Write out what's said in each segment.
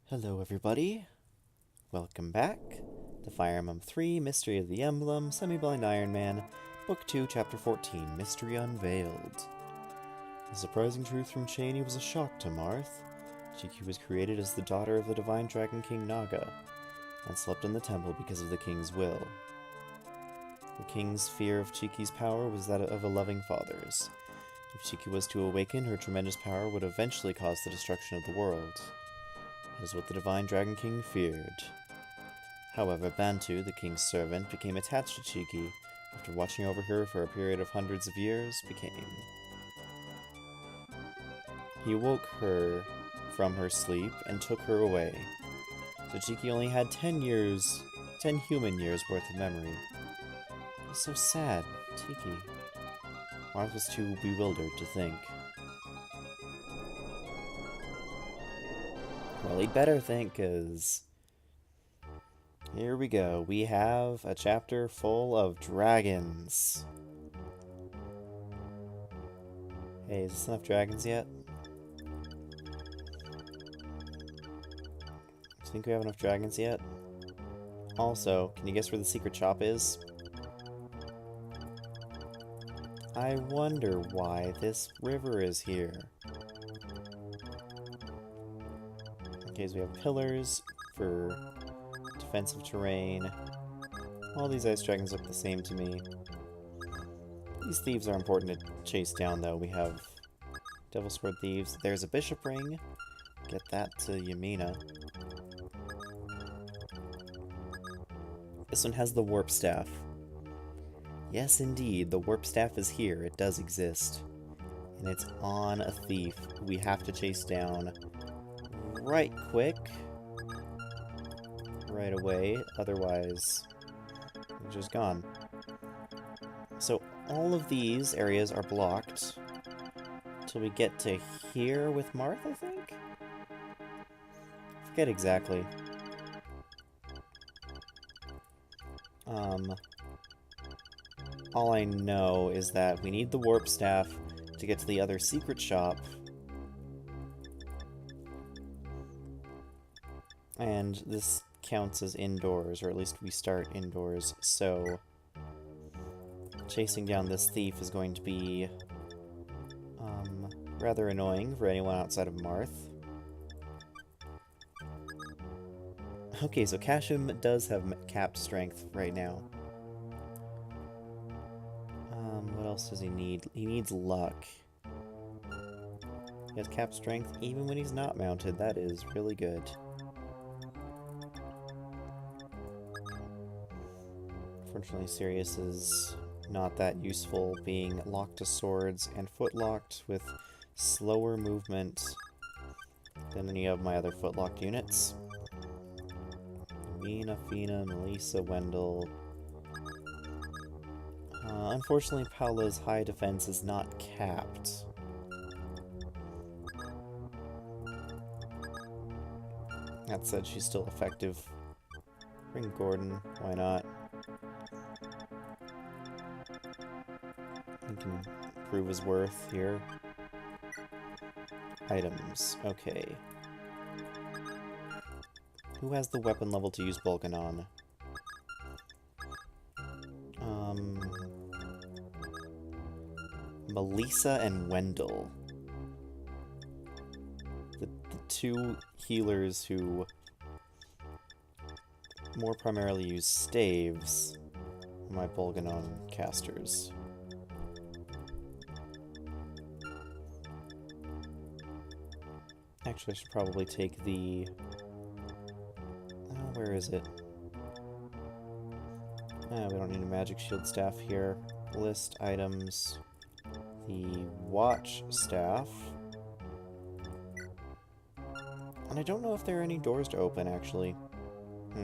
Hello everybody, welcome back to Fire Emblem 3, Mystery of the Emblem, Semi-Blind Iron Man, Book 2, Chapter 14, Mystery Unveiled. The surprising truth from Cheney was a shock to Marth. Chiki was created as the daughter of the Divine Dragon King Naga, and slept in the temple because of the king's will. The king's fear of Chiki's power was that of a loving father's. If Chiki was to awaken, her tremendous power would eventually cause the destruction of the world. That is what the Divine Dragon King feared. However, Bantu, the king's servant, became attached to Chiki after watching over her for a period of hundreds of years. He woke her from her sleep and took her away. So Chiki only had 10 human years worth of memory. It was so sad, Chiki. Marth was too bewildered to think. Well, he'd better think, cause here we go. We have a chapter full of dragons. Hey, is this enough dragons yet? Do you think we have enough dragons yet? Also, can you guess where the secret shop is? I wonder why this river is here. Okay, so we have pillars for defensive terrain. All these ice dragons look the same to me. These thieves are important to chase down, though. We have Devil Sword Thieves. There's a Bishop Ring. Get that to Yamina. This one has the Warp Staff. Yes, indeed, the Warp Staff is here. It does exist. And it's on a thief who we have to chase down right quick. Right away. Otherwise, we're just gone. So all of these areas are blocked until we get to here with Marth, I think? Forget exactly. All I know is that we need the Warp Staff to get to the other secret shop. And this counts as indoors, or at least we start indoors, so chasing down this thief is going to be rather annoying for anyone outside of Marth. Okay, so Kashim does have capped strength right now. What else does he need? He needs luck. He has capped strength even when he's not mounted. That is really good. Unfortunately, Sirius is not that useful, being locked to swords and foot-locked with slower movement than any of my other foot-locked units. Mina, Fina, Melissa, Wendell. Unfortunately, Paula's high defense is not capped. That said, she's still effective. Bring Gordon, why not? He can prove his worth here. Items, okay. Who has the weapon level to use Vulcan on? Melissa and Wendell. The two healers who more primarily use staves are my Bolganon casters. Actually, I should probably take the... where is it? We don't need a magic shield staff here. List items. The watch staff. And I don't know if there are any doors to open, actually. I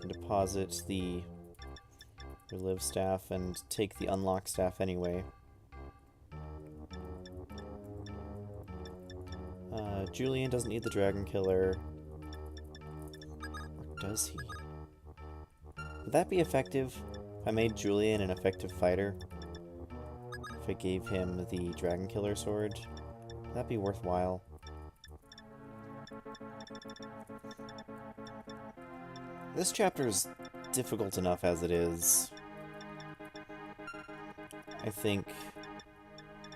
can deposit the relive staff and take the unlock staff anyway. Julian doesn't need the Dragon Killer. Or does he? Would that be effective? If I made Julian an effective fighter? If I gave him the Dragon Killer sword? Would that be worthwhile? This chapter's difficult enough as it is. I think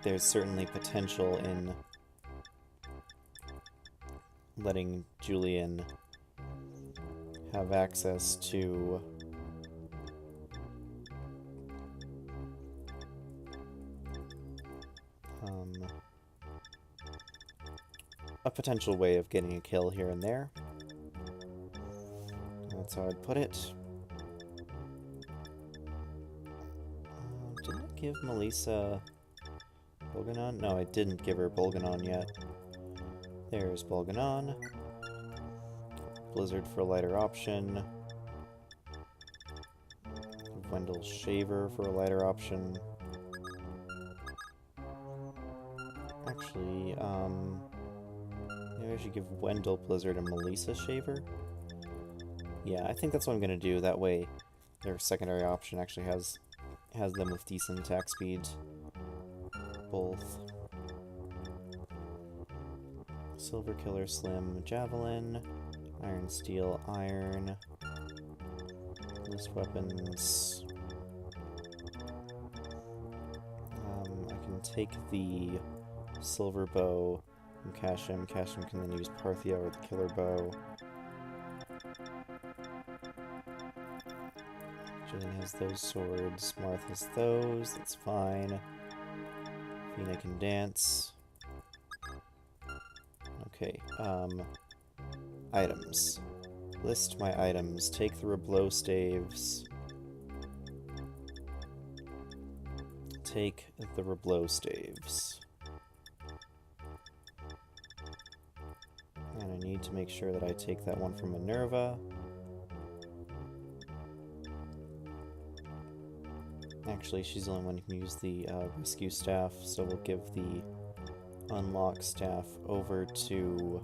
there's certainly potential in letting Julian have access to a potential way of getting a kill here and there. That's how I'd put it. Didn't I give Melissa Bolganon? No, I didn't give her Bolganon yet. There's Bolganon. Blizzard for a lighter option. Wendell Shaver for a lighter option. Actually, maybe I should give Wendell Blizzard and Melissa Shaver. Yeah, I think that's what I'm gonna do. That way, their secondary option actually has them with decent attack speed. Both. Silver Killer, Slim, Javelin, Iron Steel, Iron, List Weapons. I can take the Silver Bow and Kashim. Kashim can then use Parthia or the Killer Bow. Jillian has those swords. Marth has those. That's fine. Fina can dance. Okay, items. List my items. Take the Reblow Staves. Take the Reblow Staves. And I need to make sure that I take that one from Minerva. Actually, she's the only one who can use the rescue staff, so we'll give the unlock staff over to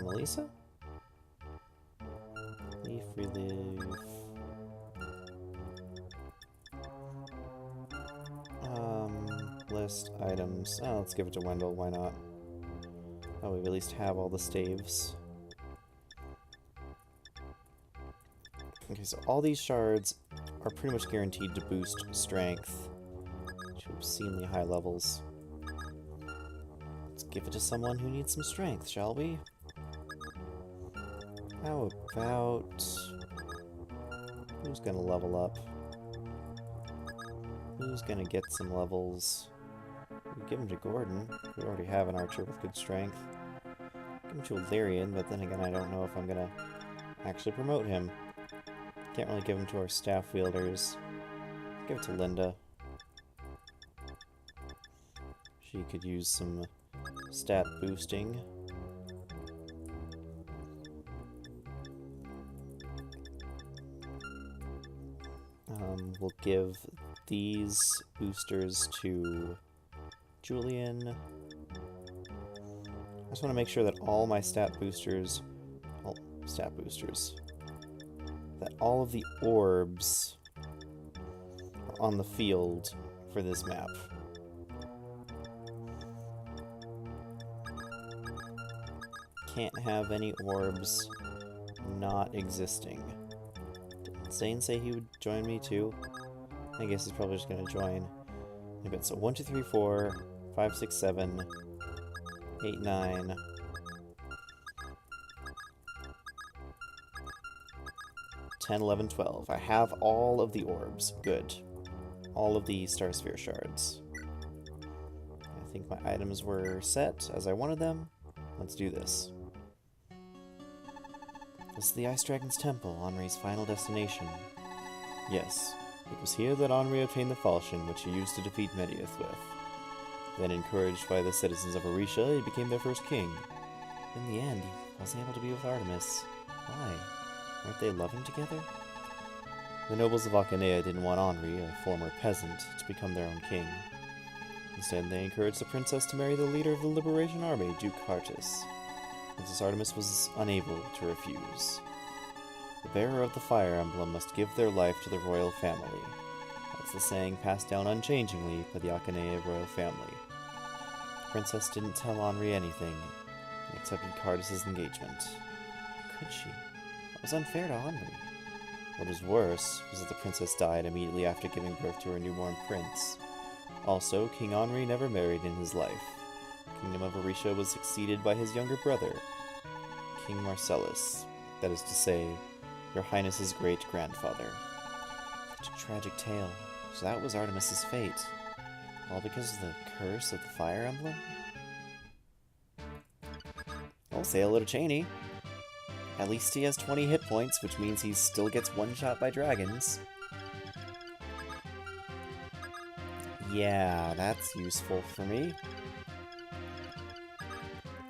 Melissa? Leaf, relive. List items. Oh, let's give it to Wendell, why not? Oh, we at least have all the staves. Okay, so all these shards are pretty much guaranteed to boost strength to obscenely high levels. Let's give it to someone who needs some strength, shall we? How about... who's gonna level up? Who's gonna get some levels? We give him to Gordon. We already have an archer with good strength. Give him to Illyrian, but then again I don't know if I'm gonna actually promote him. Can't really give him to our staff wielders. Give it to Linda. She could use some stat boosting. We'll give these boosters to Julian. I just want to make sure that all my stat boosters... that all of the orbs are on the field for this map. Can't have any orbs not existing. Did Zane say he would join me too? I guess he's probably just gonna join. Okay, so 1, 2, 3, 4, 5, 6, 7, 8, 9. 10, 11, 12. I have all of the orbs. Good. All of the Star Sphere shards. I think my items were set as I wanted them. Let's do this. This is the Ice Dragon's Temple, Henri's final destination. Yes, it was here that Henri obtained the falchion, which he used to defeat Mediath with. Then, encouraged by the citizens of Orisha, he became their first king. In the end, he wasn't able to be with Artemis. Why? Weren't they loving together? The nobles of Achaea didn't want Henri, a former peasant, to become their own king. Instead, they encouraged the princess to marry the leader of the Liberation Army, Duke Hartis. Princess Artemis was unable to refuse. The bearer of the fire emblem must give their life to the royal family. That's the saying passed down unchangingly by the Achaea royal family. Princess didn't tell Henri anything, and accepted Cardus' engagement. Could she? That was unfair to Henri. What was worse was that the princess died immediately after giving birth to her newborn prince. Also, King Henri never married in his life. The kingdom of Orisha was succeeded by his younger brother, King Marcellus, that is to say, your Highness's great-grandfather. Such a tragic tale. So that was Artemis's fate. All because of the curse of the fire emblem? Well, say hello to Cheney. At least he has 20 hit points, which means he still gets one-shot by dragons. Yeah, that's useful for me.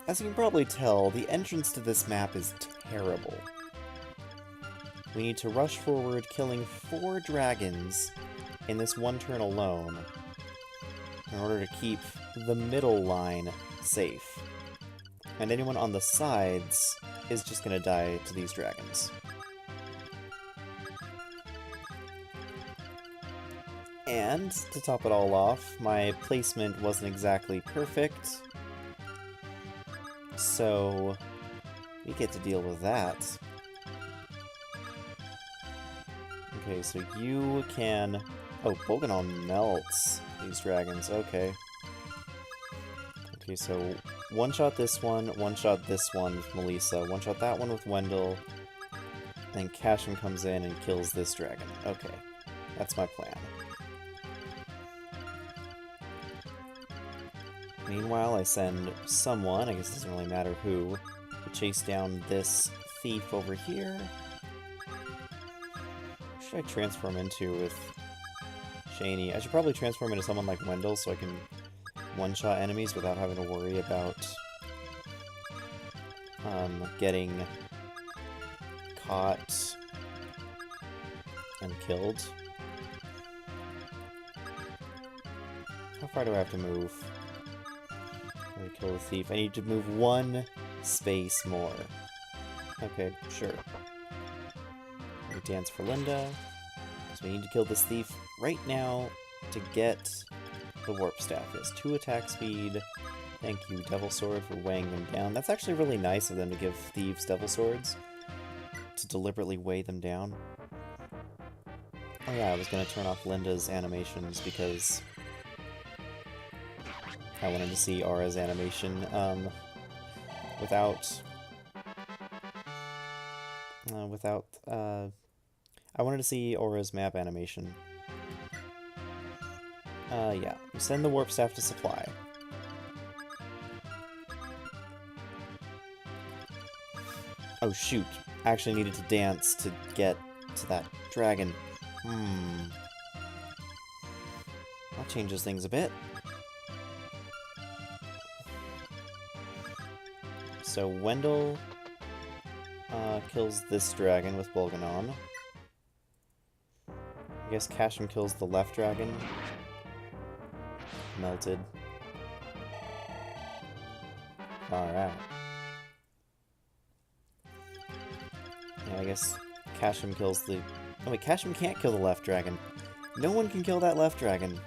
As you can probably tell, the entrance to this map is terrible. We need to rush forward, killing 4 dragons in this one turn alone, in order to keep the middle line safe. And anyone on the sides is just gonna die to these dragons. And, to top it all off, my placement wasn't exactly perfect, so we get to deal with that. Okay, so you can... Oh, Bolganol melts these dragons, okay. Okay, so one-shot this one with Melissa, one-shot that one with Wendell, then Cashem comes in and kills this dragon. Okay, that's my plan. Meanwhile, I send someone, I guess it doesn't really matter who, to chase down this thief over here. What should I transform into with Cheney? I should probably transform into someone like Wendell so I can one-shot enemies without having to worry about getting caught and killed. How far do I have to move? I'm gonna kill the thief. I need to move 1 space more. Okay, sure. We dance for Linda. So we need to kill this thief right now to get the warp staff. He has 2 attack speed. Thank you, Devil Sword, for weighing them down. That's actually really nice of them to give thieves Devil Swords, to deliberately weigh them down. Oh yeah, I was gonna turn off Linda's animations because I wanted to see Aura's animation I wanted to see Aura's map animation. Yeah. We send the warp staff to supply. Oh shoot. I actually needed to dance to get to that dragon. That changes things a bit. So Wendell kills this dragon with Bolganon. I guess Cashem kills the left dragon. Melted. Alright. Yeah, I guess Cashem kills the... Oh wait, Cashem can't kill the left dragon. No one can kill that left dragon.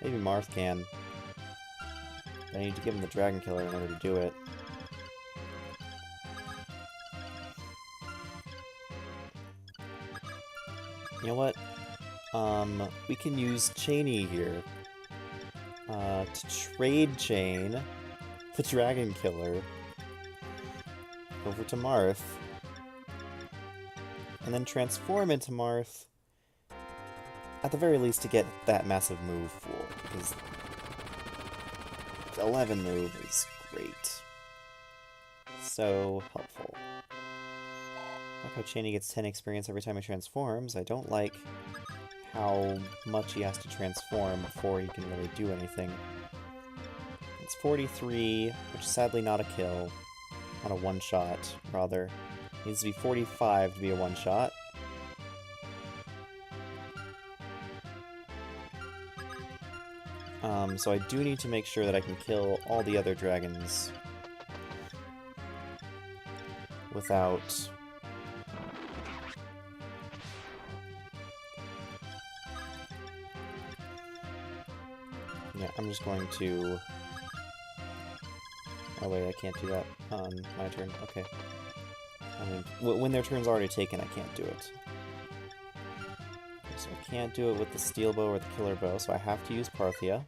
Maybe Marth can. But I need to give him the dragon killer in order to do it. You know what? We can use Cheney here to trade chain the dragon killer over to Marth, and then transform into Marth, at the very least to get that massive move full, because 11 move is great. So helpful. I like how Cheney gets 10 experience every time he transforms. I don't like how much he has to transform before he can really do anything. It's 43, which is sadly not a kill. Not a one-shot, rather. It needs to be 45 to be a one-shot. So I do need to make sure that I can kill all the other dragons without... Yeah, I'm just going to Oh wait, I can't do that on my turn. Okay. I mean, when their turn's already taken, I can't do it. So I can't do it with the steel bow or the killer bow, so I have to use Parthia.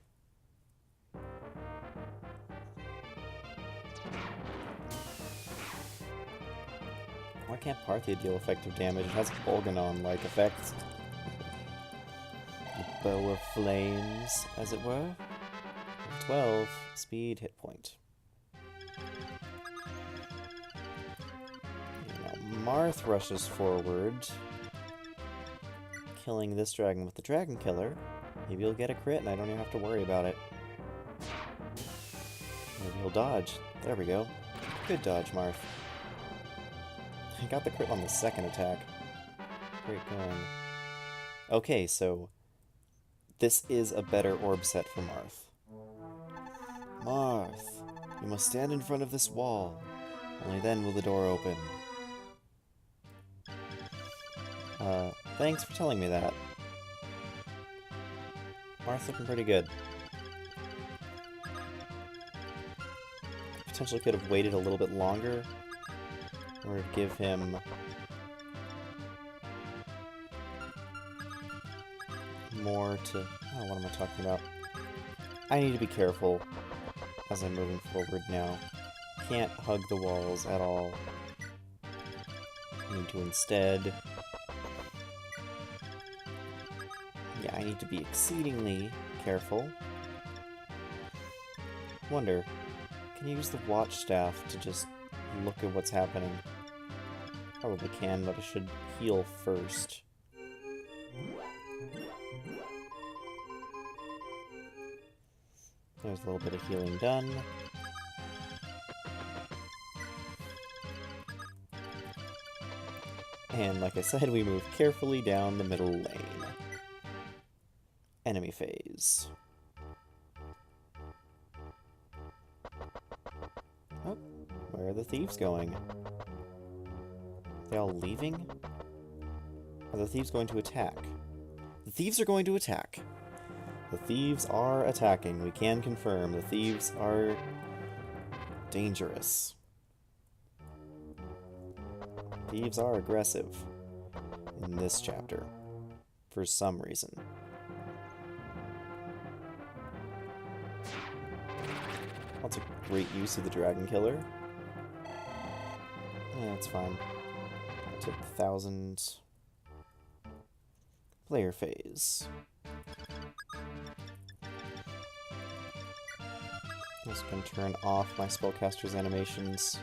Why can't Parthia deal effective damage? It has Bolganon-like effects. The Bow of Flames, as it were. 12 speed hit point. Now Marth rushes forward, killing this dragon with the Dragon Killer. Maybe he'll get a crit and I don't even have to worry about it. Maybe he'll dodge. There we go. Good dodge, Marth. I got the crit on the second attack. Great going. Okay, so this is a better orb set for Marth. Marth, you must stand in front of this wall. Only then will the door open. Thanks for telling me that. Marth's looking pretty good. Potentially could have waited a little bit longer in order to give him more to... Oh, what am I talking about? I need to be careful as I'm moving forward now. Can't hug the walls at all. I need to instead... Yeah, I need to be exceedingly careful. Wonder, can you use the watch staff to just look at what's happening? Probably can, but I should heal first. There's a little bit of healing done. And like I said, we move carefully down the middle lane. Enemy phase. Oh, where are the thieves going? They all leaving? Are the thieves going to attack? The thieves are going to attack. The thieves are attacking. We can confirm the thieves are dangerous. Thieves are aggressive in this chapter for some reason. That's a great use of the Dragon Killer. Yeah, it's fine. I'll take 1,000 player phase. I'm just going to turn off my spellcaster's animations.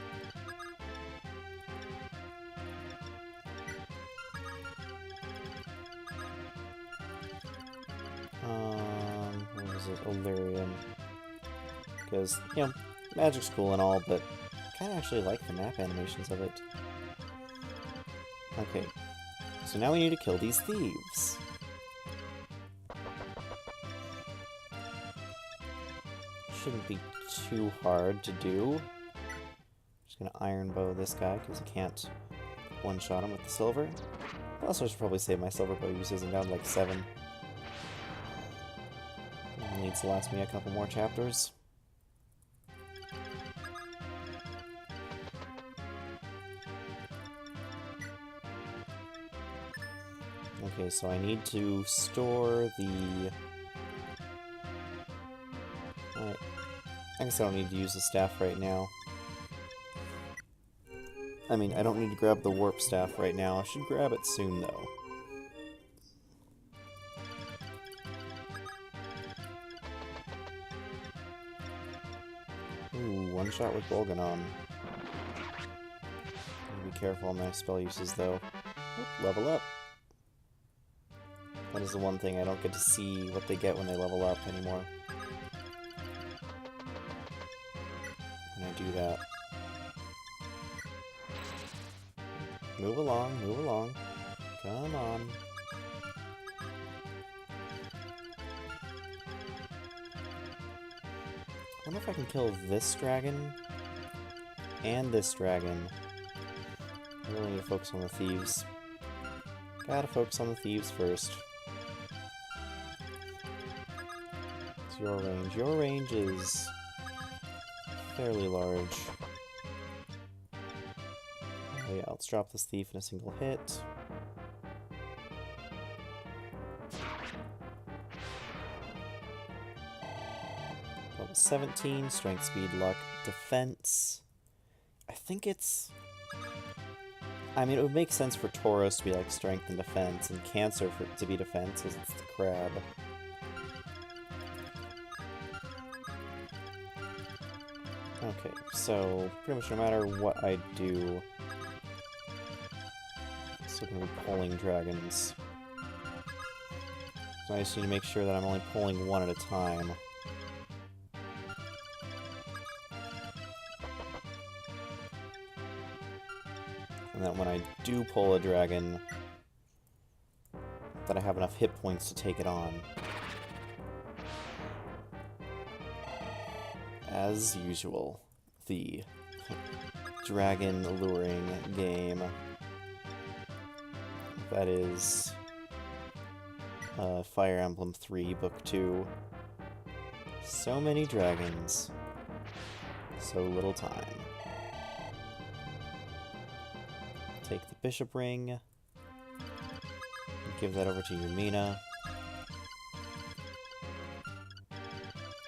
What was it? Illyrian. Because, you know, magic's cool and all, but I kind of actually like the map animations of it. Okay, so now we need to kill these thieves. Shouldn't be too hard to do. Just gonna iron bow this guy, because I can't one-shot him with the silver. Also, I should probably save my silver bow uses and down to like 7. It needs to last me a couple more chapters. Okay, so I need to store the... I guess I don't need to use the staff right now. I mean, I don't need to grab the warp staff right now. I should grab it soon, though. Ooh, one shot with Bolganon. Be careful on my spell uses, though. Oop, level up. That is the one thing I don't get to see what they get when they level up anymore. When I do that. Move along, move along. Come on. I wonder if I can kill this dragon and this dragon. I really need to focus on the thieves. Gotta focus on the thieves first. It's your range. Your range is fairly large. Oh yeah, let's drop this thief in a single hit. Level 17, strength, speed, luck, defense. I think it's... I mean, it would make sense for Tauros to be like strength and defense, and Cancer for to be defense, because it's the crab. Okay, so pretty much no matter what I do, I'm still going to be pulling dragons. So I just need to make sure that I'm only pulling one at a time. And that when I do pull a dragon, that I have enough hit points to take it on. As usual, the dragon luring game. That is Fire Emblem 3, Book 2. So many dragons, so little time. Take the bishop ring, give that over to Yumina.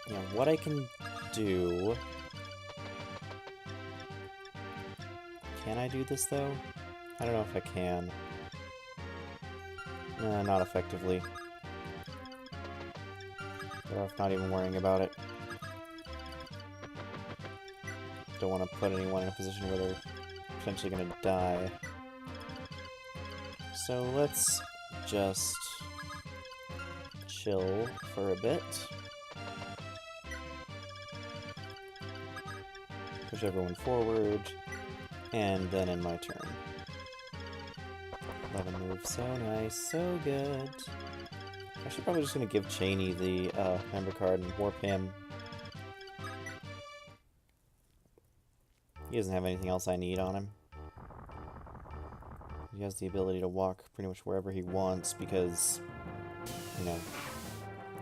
Now, what I can do... Can I do this, though? I don't know if I can. Not effectively. Better off not even worrying about it. Don't want to put anyone in a position where they're potentially going to die. So let's just chill for a bit. Push everyone forward, and then in my turn. 11 moves, so nice, so good. Actually, probably just gonna give Cheney the member card and warp him. He doesn't have anything else I need on him. He has the ability to walk pretty much wherever he wants because, you know,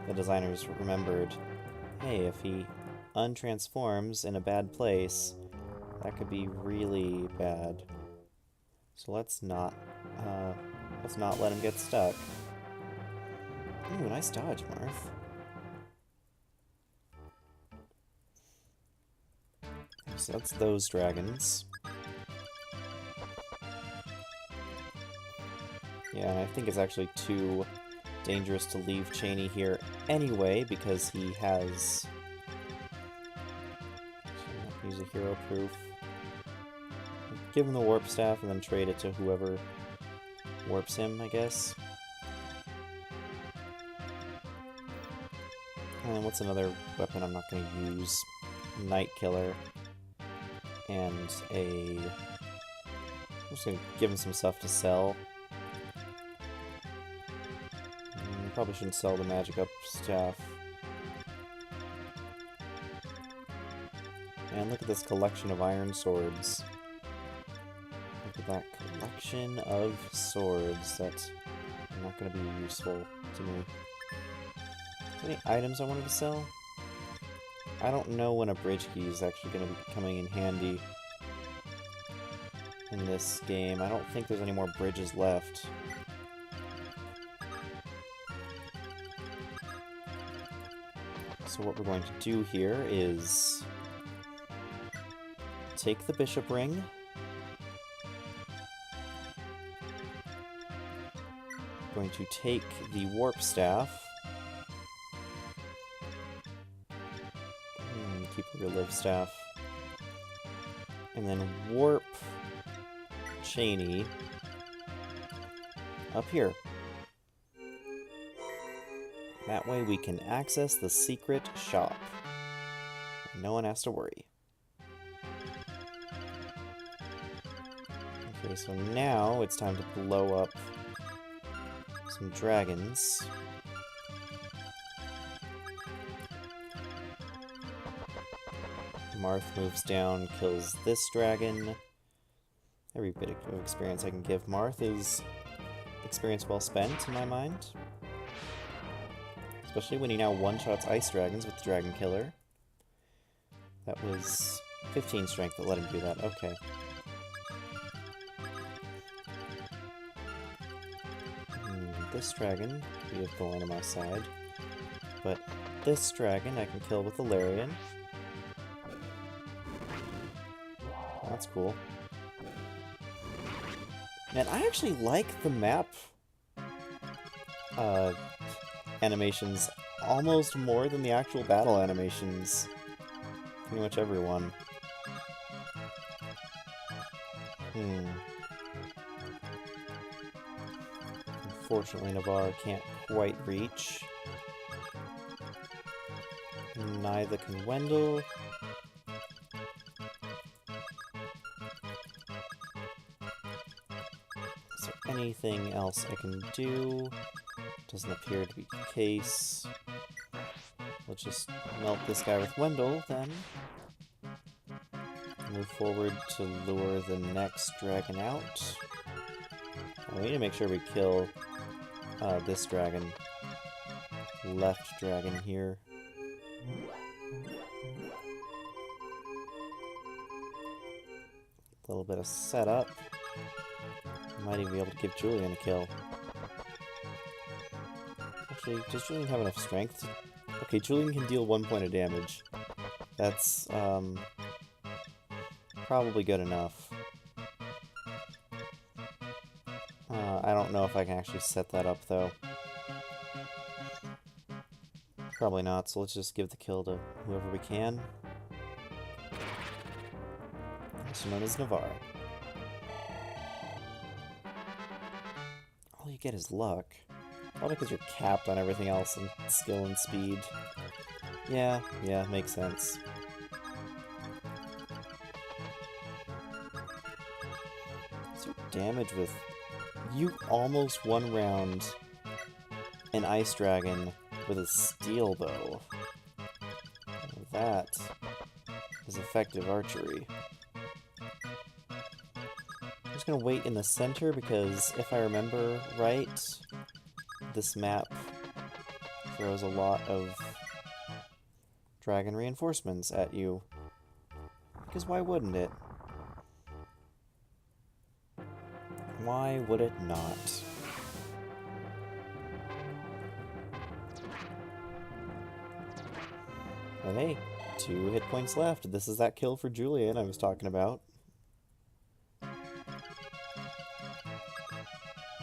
the designers remembered, hey, if he untransforms in a bad place, that could be really bad. So let's not let him get stuck. Ooh, nice dodge, Marth. So that's those dragons. Yeah, and I think it's actually too dangerous to leave Cheney here anyway, because he has... So use a hero proof. Give him the warp staff and then trade it to whoever warps him, I guess. And what's another weapon I'm not going to use? Night Killer. And a... I'm just going to give him some stuff to sell. Probably shouldn't sell the magic up staff. And look at this collection of iron swords. Look at that collection of swords that are not going to be useful to me. Is there any items I wanted to sell? I don't know when a bridge key is actually going to be coming in handy in this game. I don't think there's any more bridges left. So what we're going to do here is take the bishop ring, going to take the warp staff, keep a relive staff, and then warp Cheney up here. That way we can access the secret shop. No one has to worry. Okay, so now it's time to blow up some dragons. Marth moves down, kills this dragon. Every bit of experience I can give Marth is experience well spent, in my mind. Especially when he now one-shots ice dragons with the Dragon Killer. That was 15 strength that let him do that. Okay. This dragon, be a thorn on my side. But this dragon I can kill with a Larian. That's cool. And I actually like the map animations almost more than the actual battle animations. Pretty much everyone. Unfortunately, Navarre can't quite reach. Neither can Wendell. Is there anything else I can do? Doesn't appear to be the case. Let's just melt this guy with Wendell, then. Move forward to lure the next dragon out. We need to make sure we kill this dragon. Left dragon here. A little bit of setup. Might even be able to give Julian a kill. Actually, does Julian have enough strength? Okay, Julian can deal 1 point of damage. That's, probably good enough. I don't know if I can actually set that up, though. Probably not, so let's just give the kill to whoever we can. Also known as Navarre. All you get is luck. All because you're capped on everything else and skill and speed. Yeah, makes sense. So damage with... You almost one round an Ice Dragon with a Steel Bow. That is effective archery. I'm just gonna wait in the center because if I remember right, this map throws a lot of dragon reinforcements at you. Because why wouldn't it? Why would it not? Well, hey, 2 hit points left. This is that kill for Julian I was talking about.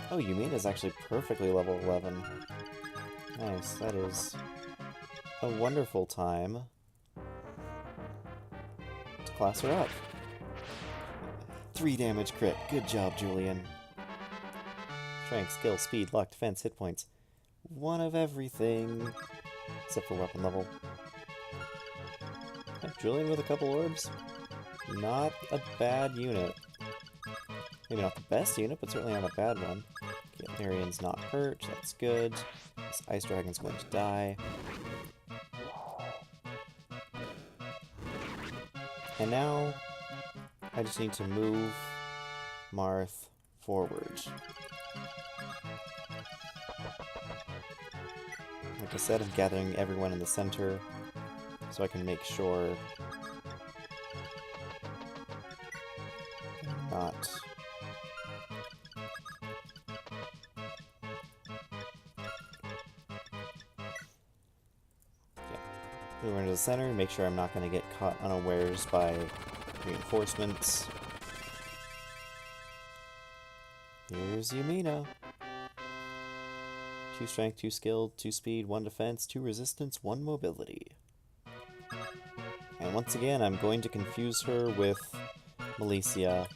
Oh, Yumina's actually perfectly level 11. Nice, that is a wonderful time to class her up. 3 damage crit. Good job, Julian. Strength, skill, speed, luck, defense, hit points. 1 of everything. Except for weapon level. Julian with a couple orbs. Not a bad unit. Maybe not the best unit, but certainly not a bad one. Okay, Larian's not hurt. That's good. This Ice Dragon's going to die. And now I just need to move Marth forward. Like I said, I'm gathering everyone in the center so I can make sure I'm not... Move into the center, make sure I'm not going to get caught unawares by reinforcements. Here's Yumina. 2 strength, 2 skill, 2 speed, 1 defense, 2 resistance, 1 mobility. And once again, I'm going to confuse her with Malicia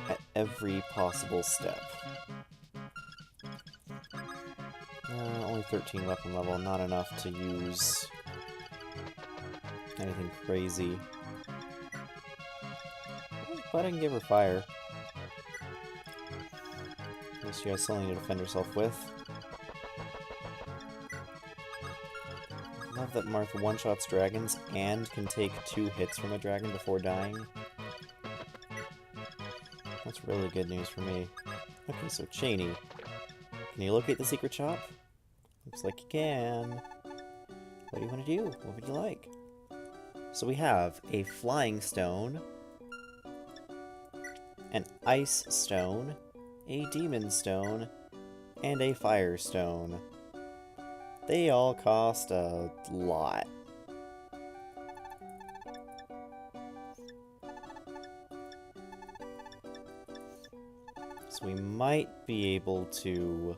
at every possible step. Only 13 weapon level, not enough to use anything crazy. But I can give her fire. At least she has something to defend herself with. I love that Marth one-shots dragons and can take 2 hits from a dragon before dying. That's really good news for me. Okay, so Cheney. Can you locate the secret shop? Looks like you can. What do you want to do? What would you like? So we have a flying stone, an ice stone, a demon stone, and a fire stone. They all cost a lot. So we might be able to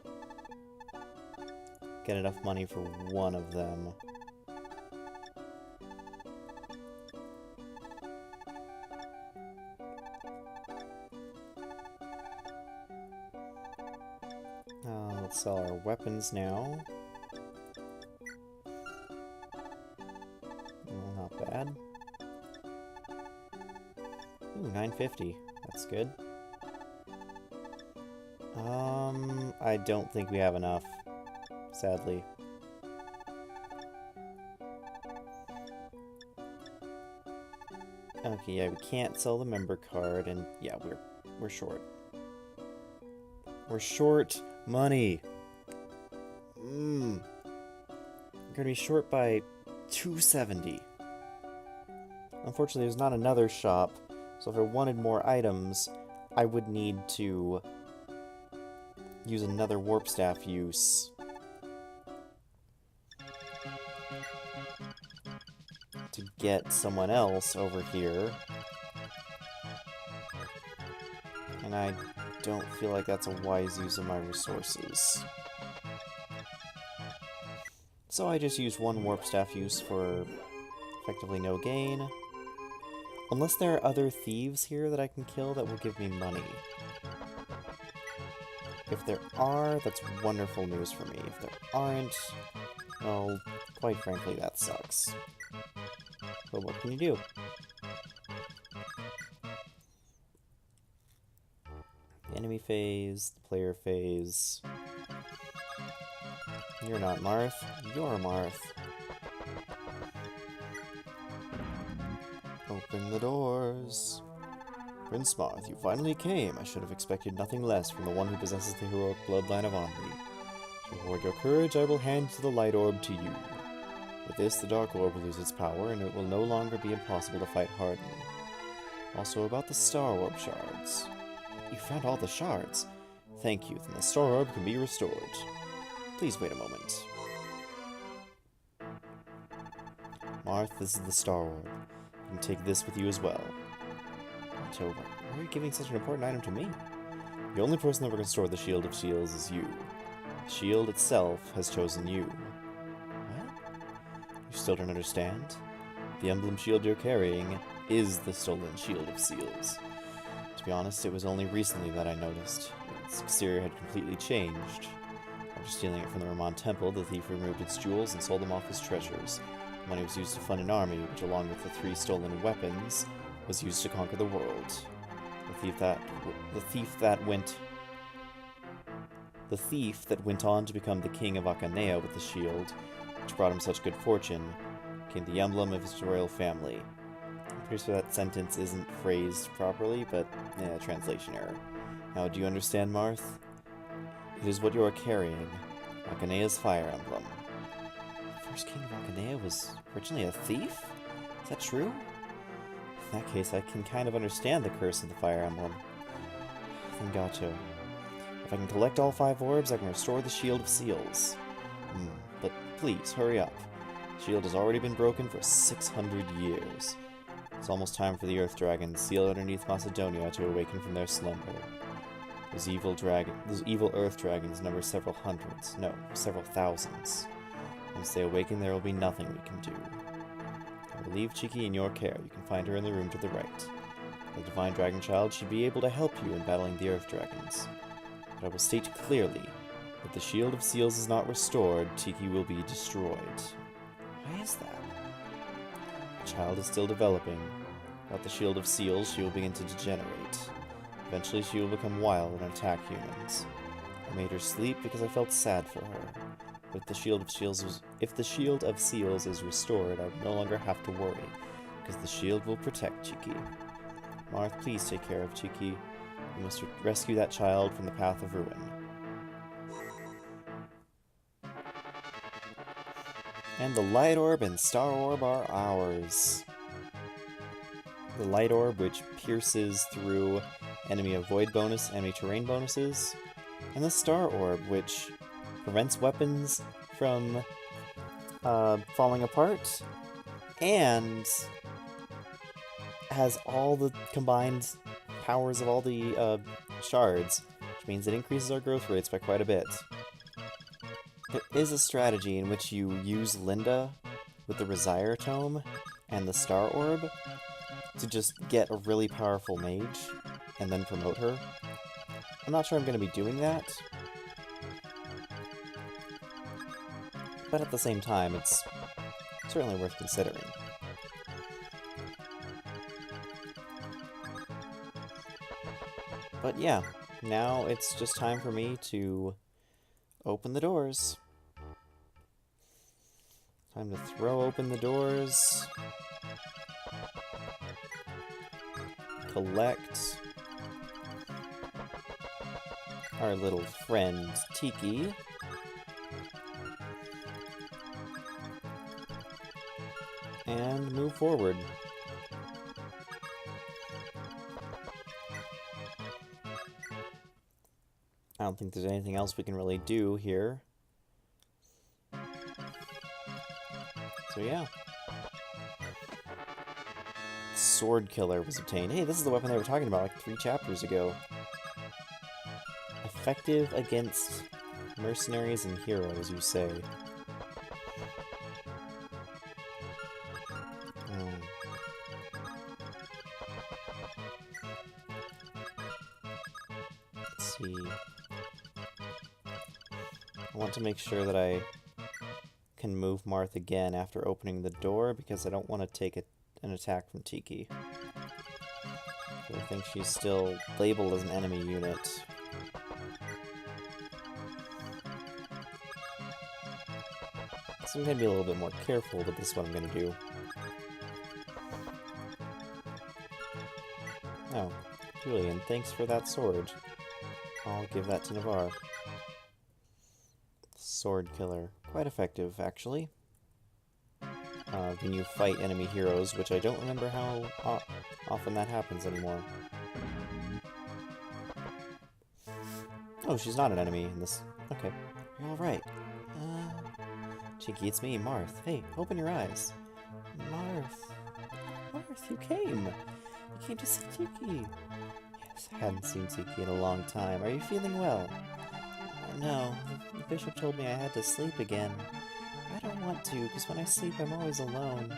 get enough money for one of them. Let's sell our weapons now. Oh, not bad. Ooh, 950. That's good. I don't think we have enough, sadly. Okay, yeah, we can't sell the member card, and yeah, we're short. We're short money. We're gonna be short by 270. Unfortunately, there's not another shop, so if I wanted more items, I would need to use another warp staff use to get someone else over here. And I don't feel like that's a wise use of my resources. So I just used one warp staff use for effectively no gain. Unless there are other thieves here that I can kill that will give me money. If there are, that's wonderful news for me. If there aren't, well, quite frankly, that sucks. But what can you do? The enemy phase, the player phase. You're not Marth, you're Marth. Open the doors. Prince Marth, you finally came. I should have expected nothing less from the one who possesses the heroic bloodline of Omri. To reward your courage, I will hand the light orb to you. With this, the dark orb will lose its power, and it will no longer be impossible to fight Harden. Also, about the star orb shards. You found all the shards. Thank you, then the star orb can be restored. Please wait a moment. Marth, this is the star orb. You can take this with you as well. So, why are you giving such an important item to me? The only person that will restore the Shield of Shields is you. The shield itself has chosen you. What? You still don't understand? The emblem shield you're carrying is the stolen Shield of Seals. To be honest, it was only recently that I noticed. Its exterior had completely changed. After stealing it from the Ramon Temple, the thief removed its jewels and sold them off as treasures. The money was used to fund an army, which, along with the 3 stolen weapons, was used to conquer the world. The thief that went on to become the king of Akanea with the shield, which brought him such good fortune, became the emblem of his royal family. I'm pretty sure that sentence isn't phrased properly, but translation error. Now, do you understand, Marth? It is what you are carrying, Akanea's fire emblem. The first king of Akanea was originally a thief? Is that true? In that case, I can kind of understand the curse of the fire emblem. Then Gato. If I can collect all 5 orbs, I can restore the Shield of Seals. But please, hurry up. The shield has already been broken for 600 years. It's almost time for the Earth Dragons sealed underneath Macedonia to awaken from their slumber. Those evil Earth Dragons number several hundreds, no, several thousands. Once they awaken, there will be nothing we can do. I will leave Chiki in your care. You can find her in the room to the right. The Divine Dragon Child should be able to help you in battling the Earth Dragons. But I will state clearly, if the Shield of Seals is not restored, Tiki will be destroyed. Why is that? The child is still developing. Without the Shield of Seals, she will begin to degenerate. Eventually, she will become wild and attack humans. I made her sleep because I felt sad for her. But if the Shield of Seals is restored, I will no longer have to worry, because the shield will protect Chiki. Marth, please take care of Chiki. We must rescue that child from the path of ruin. And the Light Orb and Star Orb are ours. the light orb, which pierces through enemy avoid bonus, enemy terrain bonuses, and the star orb, which prevents weapons from falling apart, and has all the combined powers of all the shards, which means it increases our growth rates by quite a bit. There is a strategy in which you use Linda with the Resire Tome and the Star Orb to just get a really powerful mage and then promote her. I'm not sure I'm going to be doing that, but at the same time, it's certainly worth considering. But yeah, now it's just time for me to open the doors. Time to throw open the doors. Collect our little friend Tiki. And move forward. I don't think there's anything else we can really do here. So yeah. Sword Killer was obtained. Hey, this is the weapon they were talking about like 3 chapters ago. Effective against mercenaries and heroes, you say. Let's see. I want to make sure that I can move Marth again after opening the door, because I don't want to take an attack from Tiki. I think she's still labeled as an enemy unit. So I'm going to be a little bit more careful, but this is what I'm going to do. Oh, Julian, thanks for that sword. I'll give that to Navarre. Sword Killer. Quite effective, actually. When you fight enemy heroes, which I don't remember how often that happens anymore. Oh, she's not an enemy in this. Okay. You're alright. Cheeky, it's me, Marth. Hey, open your eyes. Marth. Marth, you came! You came to see Tiki. Yes, I hadn't seen Tiki in a long time. Are you feeling well? No, the bishop told me I had to sleep again. I don't want to, because when I sleep I'm always alone.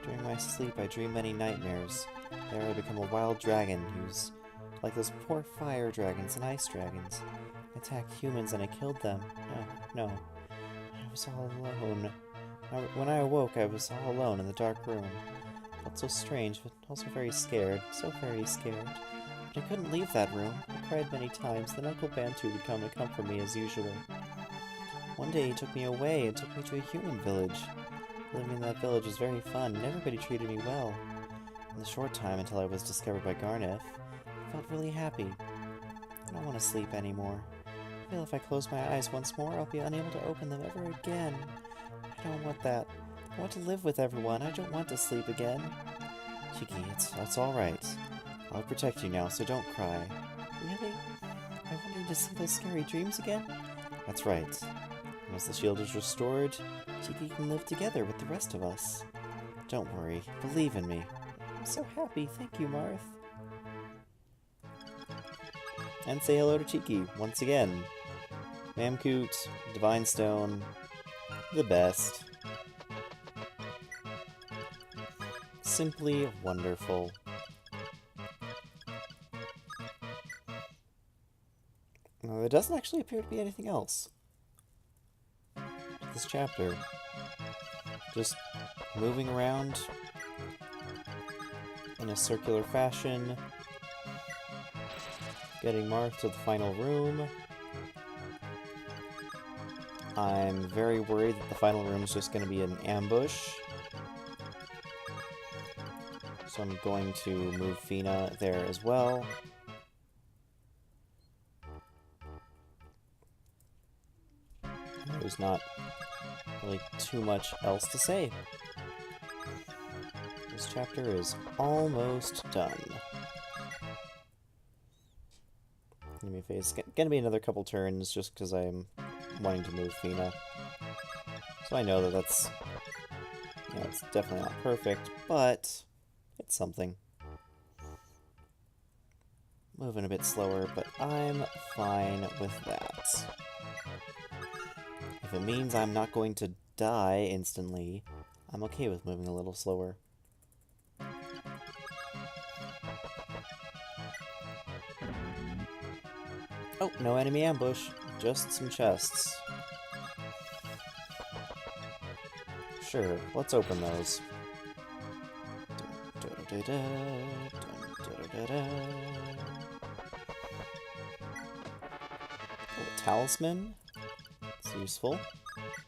During my sleep I dream many nightmares. There I become a wild dragon who's like those poor fire dragons and ice dragons. I attacked humans and I killed them. No. I was all alone. When I awoke I was all alone in the dark room. Felt so strange, but also very scared. So very scared. But I couldn't leave that room. I cried many times, then Uncle Bantu would come to comfort me as usual. One day he took me away and took me to a human village. Living in that village was very fun, and everybody treated me well. In the short time until I was discovered by Garneth, I felt really happy. I don't want to sleep anymore. I feel if I close my eyes once more, I'll be unable to open them ever again. I don't want that. I want to live with everyone. I don't want to sleep again. Chiki, it's alright. I'll protect you now, so don't cry. Really? I wanted to see those scary dreams again? That's right. Once the shield is restored, Tiki can live together with the rest of us. Don't worry, believe in me. I'm so happy, thank you, Marth. And say hello to Tiki, once again. Mamcoot, Divine Stone, the best. Simply wonderful. Now, there doesn't actually appear to be anything else. This chapter. Just moving around in a circular fashion, getting Marth to the final room. I'm very worried that the final room is just going to be an ambush. So I'm going to move Fina there as well. There's not really too much else to say. This chapter is almost done. Enemy phase. Gonna be another couple turns just because I'm wanting to move Fina. So I know that that's, you know, it's definitely not perfect, but it's something. Moving a bit slower, but I'm fine with that. If it means I'm not going to die instantly, I'm okay with moving a little slower. Oh, no enemy ambush, just some chests. Sure, let's open those. Oh, talisman? It's useful.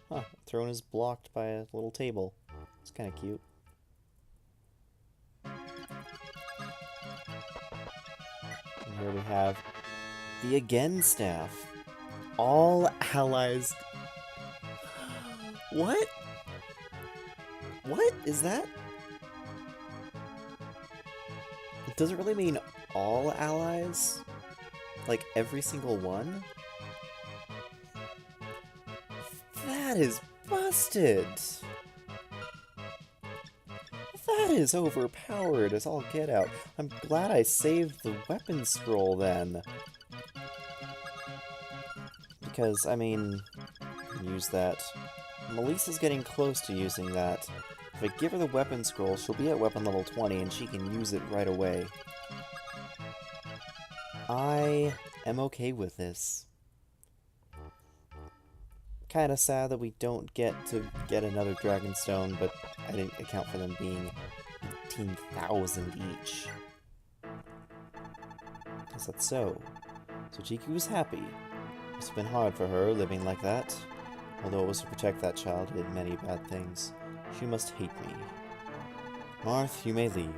Huh, throne is blocked by a little table. It's kind of cute. And here we have the Again staff. All allies... What? What is that? Does it really mean all allies? Like every single one? That is busted! That is overpowered as all get out. I'm glad I saved the weapon scroll then. Because, I mean, I can use that. Melissa's getting close to using that. If I give her the weapon scroll, she'll be at weapon level 20 and she can use it right away. I am okay with this. Kinda sad that we don't get to get another Dragonstone, but I didn't account for them being 18,000 each. Guess that's so. So Chiku was happy. It's been hard for her living like that. Although it was to protect that child, it did many bad things. She must hate me. Marth, you may leave.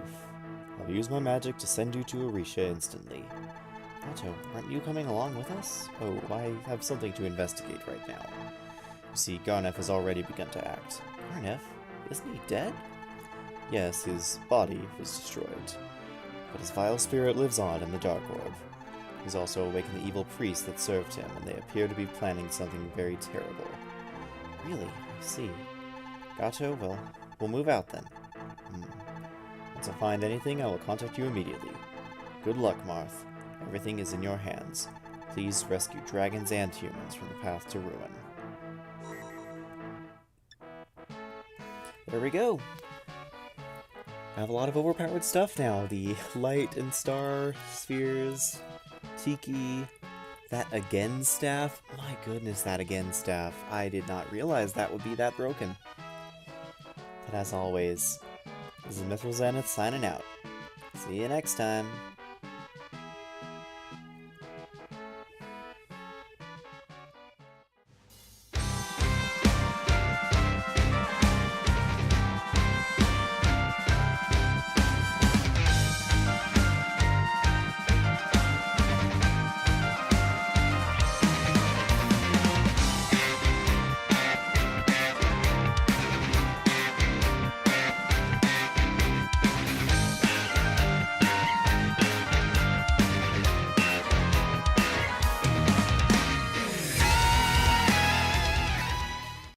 I'll use my magic to send you to Orisha instantly. Gato, aren't you coming along with us? Oh, I have something to investigate right now. You see, Garnef has already begun to act. Garnef? Isn't he dead? Yes, his body was destroyed. But his vile spirit lives on in the Dark Orb. He's also awakened the evil priests that served him, and they appear to be planning something very terrible. Really? I see. Gato, well, we'll move out then. Once I find anything, I will contact you immediately. Good luck, Marth. Everything is in your hands. Please rescue dragons and humans from the path to ruin. There we go. I have a lot of overpowered stuff now. The light and star spheres, Tiki, that Again staff. My goodness, that Again staff. I did not realize that would be that broken. But as always, this is Mithril Zenith signing out. See you next time.